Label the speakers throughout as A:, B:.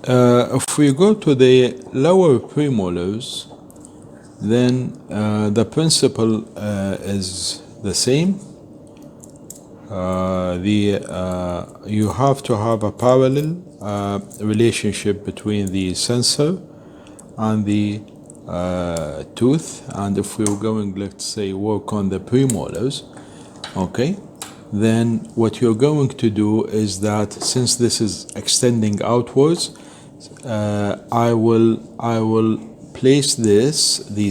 A: If we go to the lower premolars, then the principle is the same. You have to have a parallel relationship between the sensor and the tooth. And if we're going, let's say, work on the premolars, okay, then what you're going to do is that since this is extending outwards, I will place the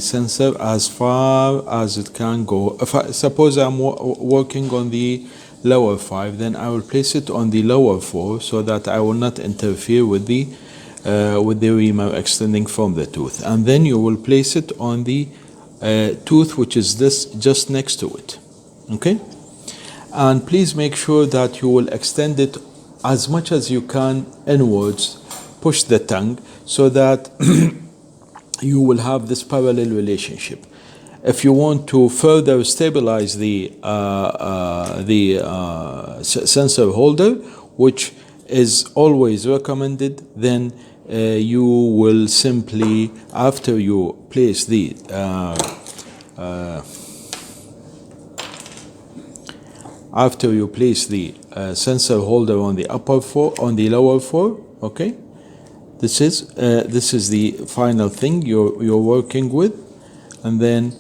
A: sensor as far as it can go. If I suppose I'm working on the lower 5, then I will place it on the lower 4 so that I will not interfere with the reamer extending from the tooth. And then you will place it on the tooth which is this just next to it. Okay? And please make sure that you will extend it as much as you can inwards, push the tongue so that you will have this parallel relationship. If you want to further stabilize the sensor holder, which is always recommended, then you will simply, after you place the sensor holder on the lower 4, okay, this is the final thing you're working with, and then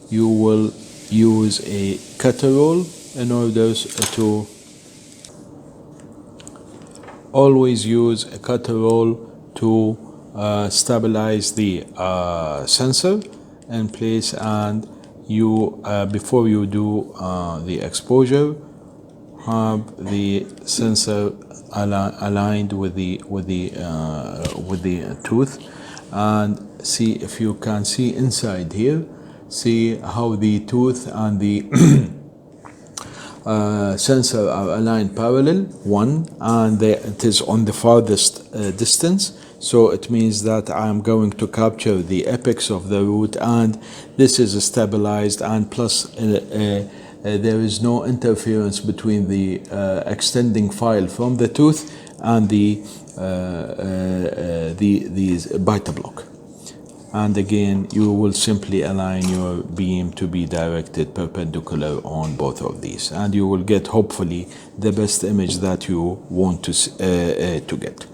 A: you will use a cutter roll in order to always use a cutter roll to stabilize the sensor in place. And you before you do the exposure, have the sensor aligned with the tooth, and see if you can see inside here. See how the tooth and the sensor are aligned parallel, and it is on the farthest distance. So it means that I am going to capture the apex of the root, and this is stabilized, and plus there is no interference between the extending file from the tooth and the biter block. And again, you will simply align your beam to be directed perpendicular on both of these, and you will get hopefully the best image that you want to get.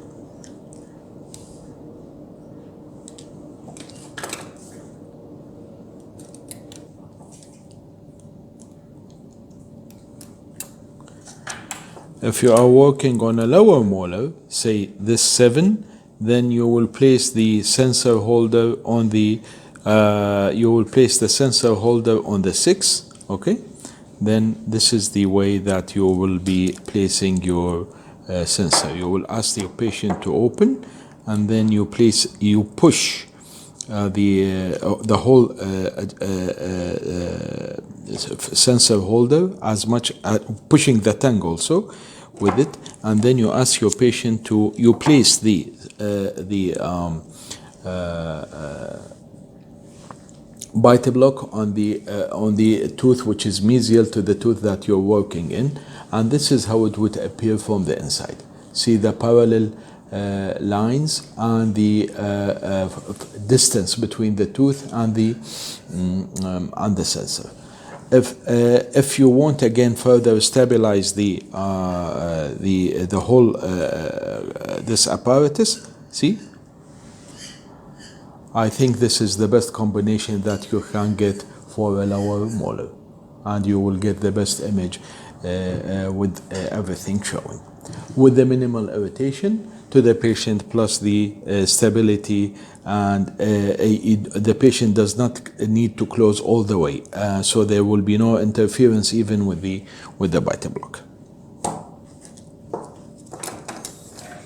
A: If you are working on a lower molar, say this 7, then you will place the sensor holder on the 6, okay? Then this is the way that you will be placing your sensor. You will ask your patient to open, and then you push the whole sensor holder as much, pushing the tongue also with it, and then you ask your patient to place the biter block on the tooth which is mesial to the tooth that you're working in, and this is how it would appear from the inside. See the parallel lines and the distance between the tooth and the sensor. If you want again further stabilize the whole this apparatus, see, I think this is the best combination that you can get for a lower molar, and you will get the best image with everything showing, with the minimal irritation to the patient, plus the stability, and the patient does not need to close all the way, so there will be no interference even with the biter block.